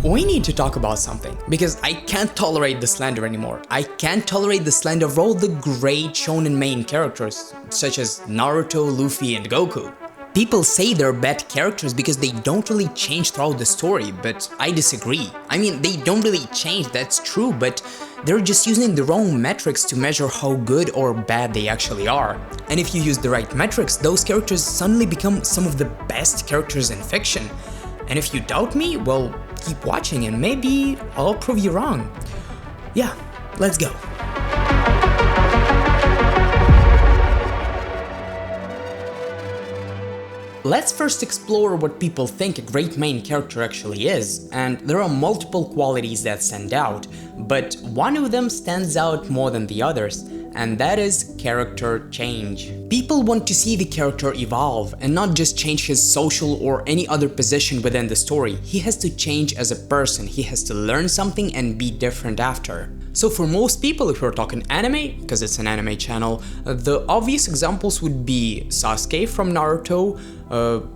we need to talk about something, because I can't tolerate the slander anymore. I can't tolerate the slander of all the great shonen main characters, such as Naruto, Luffy, and Goku. People say they're bad characters because they don't really change throughout the story, but I disagree. I mean, they don't really change, that's true, but they're just using the wrong metrics to measure how good or bad they actually are. And if you use the right metrics, those characters suddenly become some of the best characters in fiction. And if you doubt me, well, keep watching and maybe I'll prove you wrong. Yeah, let's go. Let's first explore what people think a great main character actually is, and there are multiple qualities that stand out, but one of them stands out more than the others, and that is character change. People want to see the character evolve and not just change his social or any other position within the story. He has to change as a person, he has to learn something and be different after. So for most people, if we're talking anime, because it's an anime channel, the obvious examples would be Sasuke from Naruto,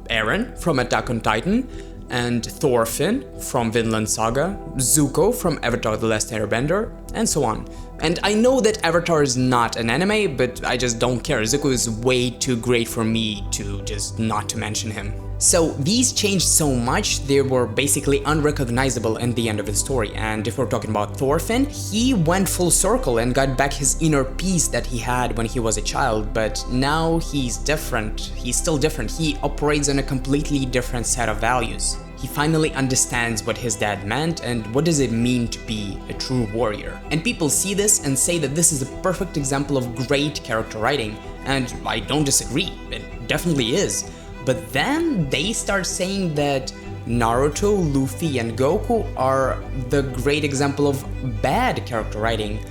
Eren from Attack on Titan, and Thorfinn from Vinland Saga, Zuko from Avatar: The Last Airbender, and so on. And I know that Avatar is not an anime, but I just don't care. Zuko is way too great for me to just not to mention him. So these changed so much, they were basically unrecognizable in the end of the story. And if we're talking about Thorfinn, he went full circle and got back his inner peace that he had when he was a child, but now he's different. He's still different. He operates on a completely different set of values. He finally understands what his dad meant and what does it mean to be a true warrior. And people see this and say that this is a perfect example of great character writing, and I don't disagree, it definitely is. But then they start saying that Naruto, Luffy, and Goku are the great example of bad character writing.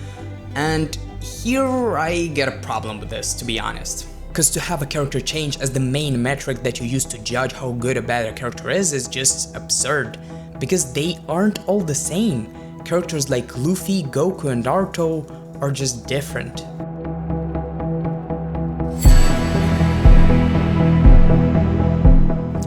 And here I get a problem with this, to be honest. Because to have a character change as the main metric that you use to judge how good or bad a character is just absurd. Because they aren't all the same. Characters like Luffy, Goku, and Naruto are just different.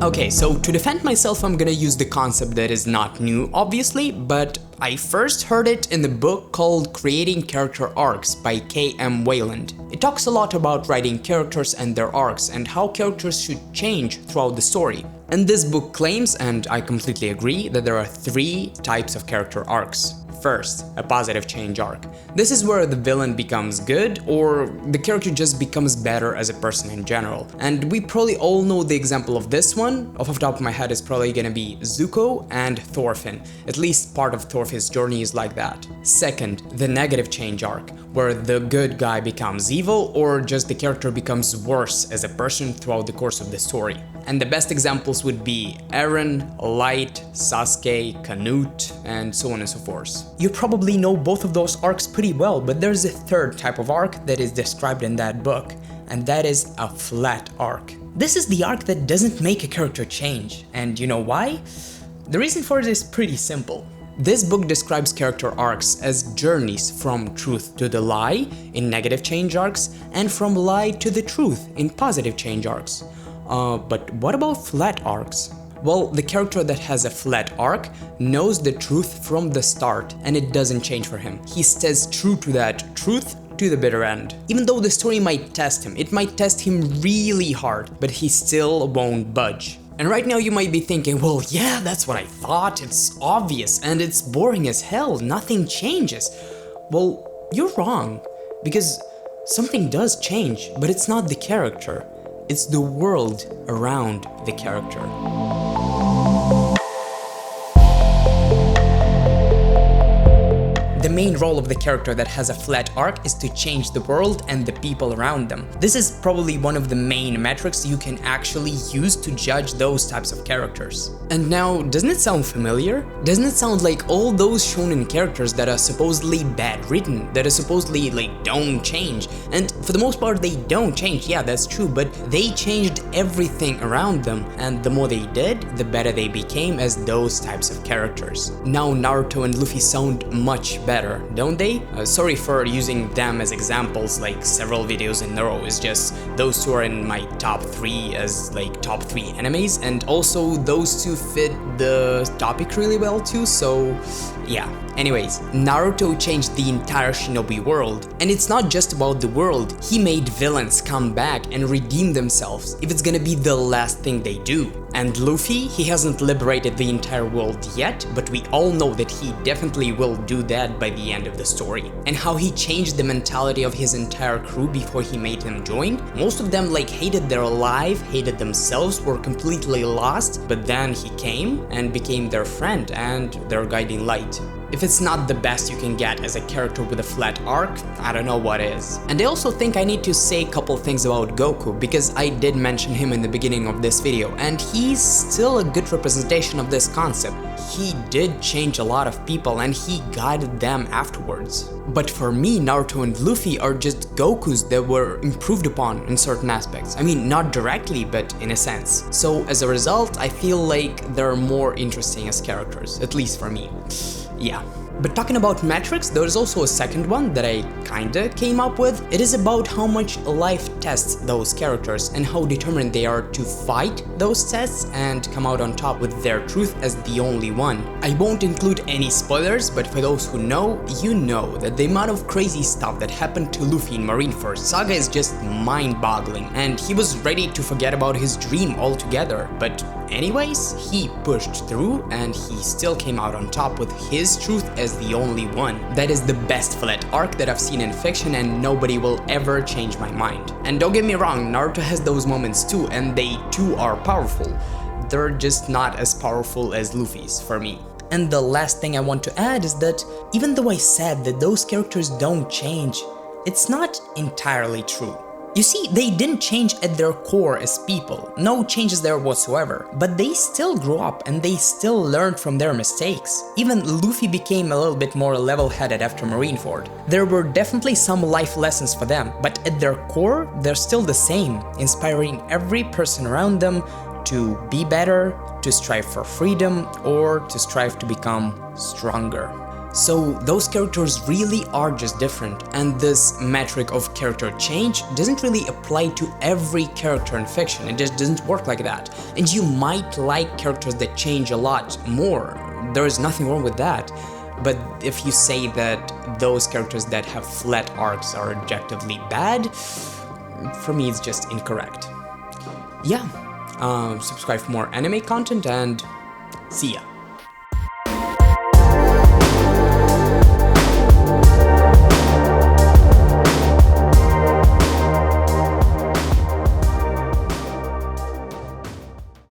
Okay, so to defend myself, I'm gonna use the concept that is not new, obviously, but I first heard it in the book called Creating Character Arcs by K.M. Wayland. It talks a lot about writing characters and their arcs and how characters should change throughout the story. And this book claims, and I completely agree, that there are 3 types of character arcs. First, a positive change arc. This is where the villain becomes good or the character just becomes better as a person in general. And we probably all know the example of this one. Off the top of my head is probably gonna be Zuko and Thorfinn. At least part of Thorfinn's journey is like that. Second, the negative change arc, where the good guy becomes evil or just the character becomes worse as a person throughout the course of the story. And the best examples would be Eren, Light, Sasuke, Canute, and so on and so forth. You probably know both of those arcs pretty well, but there's a third type of arc that is described in that book, and that is a flat arc. This is the arc that doesn't make a character change, and you know why? The reason for it is pretty simple. This book describes character arcs as journeys from truth to the lie in negative change arcs, and from lie to the truth in positive change arcs. But what about flat arcs? Well, the character that has a flat arc knows the truth from the start and it doesn't change for him. He stays true to that truth to the bitter end. Even though the story might test him, it might test him really hard, but he still won't budge. And right now you might be thinking, well, yeah, that's what I thought, it's obvious and it's boring as hell, nothing changes. Well, you're wrong, because something does change, but it's not the character. It's the world around the character. The main role of the character that has a flat arc is to change the world and the people around them. This is probably one of the main metrics you can actually use to judge those types of characters. And now, doesn't it sound familiar? Doesn't it sound like all those shonen characters that are supposedly bad written, that are supposedly don't change? And for the most part they don't change, yeah, that's true, but they changed everything around them, and the more they did, the better they became as those types of characters. Now Naruto and Luffy sound much better. better, don't they? Sorry for using them as examples like several videos in a row, it's just those two are in my top 3 as like top 3 animes, and also those two fit the topic really well too, so yeah. Anyways, Naruto changed the entire shinobi world, and it's not just about the world, he made villains come back and redeem themselves if it's gonna be the last thing they do. And Luffy, he hasn't liberated the entire world yet, but we all know that he definitely will do that by the end of the story. And how he changed the mentality of his entire crew before he made them join. Most of them like hated their life, hated themselves, were completely lost, but then he came and became their friend and their guiding light. If it's not the best you can get as a character with a flat arc, I don't know what is. And I also think I need to say a couple things about Goku, because I did mention him in the beginning of this video, and he's still a good representation of this concept. He did change a lot of people and he guided them afterwards. But for me, Naruto and Luffy are just Gokus that were improved upon in certain aspects. I mean, not directly, but in a sense. So as a result, I feel like they're more interesting as characters, at least for me. Yeah. But talking about metrics, there's also a second one that I kinda came up with. It is about how much life tests those characters and how determined they are to fight those tests and come out on top with their truth as the only one. I won't include any spoilers, but for those who know, you know that the amount of crazy stuff that happened to Luffy in Marineford Saga is just mind-boggling, and he was ready to forget about his dream altogether. But anyways, he pushed through and he still came out on top with his truth as the only one. That is the best flat arc that I've seen in fiction, and nobody will ever change my mind. And don't get me wrong, Naruto has those moments too, and they too are powerful. They're just not as powerful as Luffy's for me. And the last thing I want to add is that even though I said that those characters don't change, it's not entirely true. You see, they didn't change at their core as people, no changes there whatsoever, but they still grew up and they still learned from their mistakes. Even Luffy became a little bit more level-headed after Marineford. There were definitely some life lessons for them, but at their core, they're still the same, inspiring every person around them to be better, to strive for freedom, or to strive to become stronger. So those characters really are just different, and this metric of character change doesn't really apply to every character in fiction. It just doesn't work like that. And you might like characters that change a lot more. There is nothing wrong with that. But if you say that those characters that have flat arcs are objectively bad, for me it's just incorrect. Yeah, subscribe for more anime content and see ya.